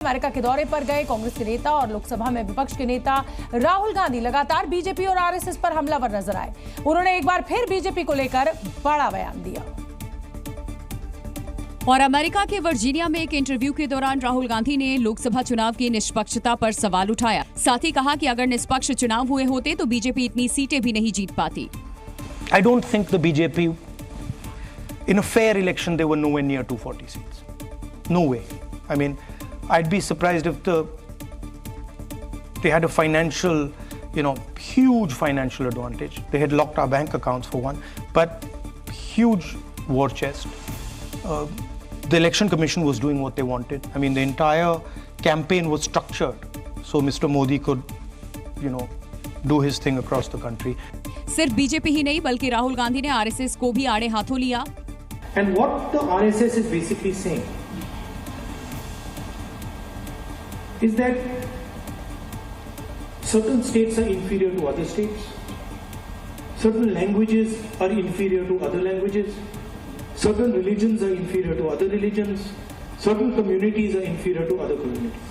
America के दौरे पर गए कांग्रेस के नेता और लोकसभा में विपक्ष के नेता राहुल गांधी लगातार बीजेपी और आरएसएस पर हमलावर नजर आए। उन्होंने एक बार फिर बीजेपी को लेकर बड़ा बयान दिया। और अमेरिका के वर्जीनिया में एक इंटरव्यू के दौरान राहुल गांधी ने लोकसभा चुनाव की निष्पक्षता पर सवाल उठाया। साथ ही कहा कि अगर निष्पक्ष चुनाव हुए होते तो बीजेपी इतनी सीटें भी नहीं जीत पाती। I don't think the BJP, in a fair election, they were nowhere near 240 seats. No way. I mean, I'd be surprised if they had a financial, huge financial advantage. They had locked our bank accounts for one, but huge war chest. The election commission was doing what they wanted. I mean, the entire campaign was structured so Mr. Modi could, do his thing across the country. सिर्फ BJP ही नहीं बल्कि राहुल गांधी ने RSS को भी आड़े हाथों लिया। And what the RSS is basically saying is that certain states are inferior to other states, certain languages are inferior to other languages, certain religions are inferior to other religions, certain communities are inferior to other communities.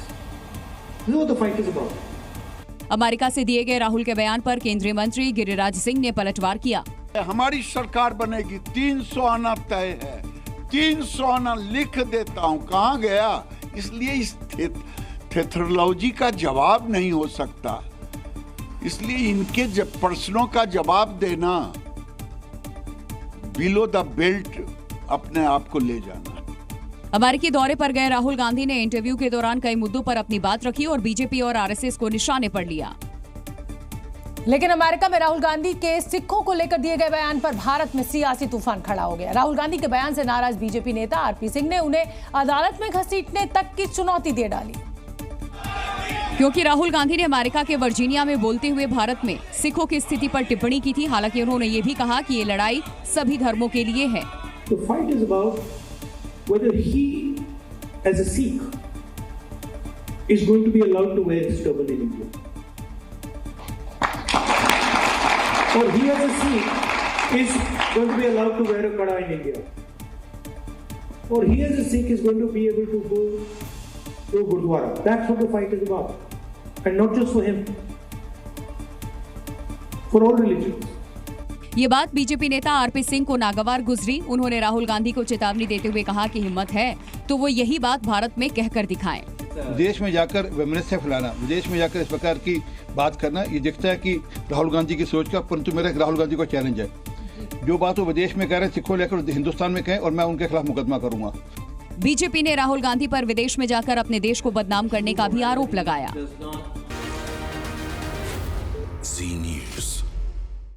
This is what the fight is about. America से दिए गए राहुल के बयान पर केंद्रीय मंत्री गिरिराज सिंह ने पलटवार किया। हमारी सरकार बनेगी, 300 आना तय है, 300 आना लिख देता हूं, कहां गया? इसलिए इस थेथरोलॉजी का जवाब नहीं हो सकता, इसलिए इनके प्रश्नों का जवाब देना बिलो द बेल्ट अपने आप को ले जाना। अमेरिकी दौरे पर गए राहुल गांधी ने इंटरव्यू के दौरान कई मुद्दों पर अपनी बात रखी और बीजेपी और आरएसएस को निशाने पर लिया। लेकिन अमेरिका में राहुल गांधी के सिखों को लेकर दिए गए बयान पर भारत में सियासी तूफान खड़ा हो गया। राहुल गांधी के बयान से नाराज बीजेपी नेता आरपी सिंह ने उन्हें अदालत में घसीटने तक की चुनौती दे डाली, क्योंकि राहुल गांधी ने अमेरिका के वर्जीनिया में बोलते हुए भारत में सिखों की स्थिति पर टिप्पणी की थी। हालांकि उन्होंने ये भी कहा कि ये लड़ाई सभी धर्मों के लिए है। The fight is about whether he, as a Sikh, is going to be allowed to wear his turban in India. Or he as a Sikh is going to be allowed to wear a kada in India. Or he as a Sikh is going to be able to go to Gurdwara. That's what the fight is about. And not just for him. For all religions. ये बात BJP नेता RP Singh को नागवार गुजरी। उन्होंने राहुल गांधी को चेतावनी देते हुए कहा कि हिम्मत है तो वो यही बात भारत में कहकर दिखाएं। विदेश में जाकर वैमनस्य फैलाना, विदेश में जाकर इस प्रकार की बात करना, ये दिखता है कि राहुल गांधी की सोच का, परंतु मेरा राहुल गांधी को चैलेंज है, जो बात वो विदेश में कह रहे हैं सिखों लेकर हिंदुस्तान में कहें और मैं उनके खिलाफ मुकदमा करूंगा। बीजेपी ने राहुल गांधी पर विदेश में जाकर अपने देश को बदनाम करने का भी आरोप लगाया। Z News।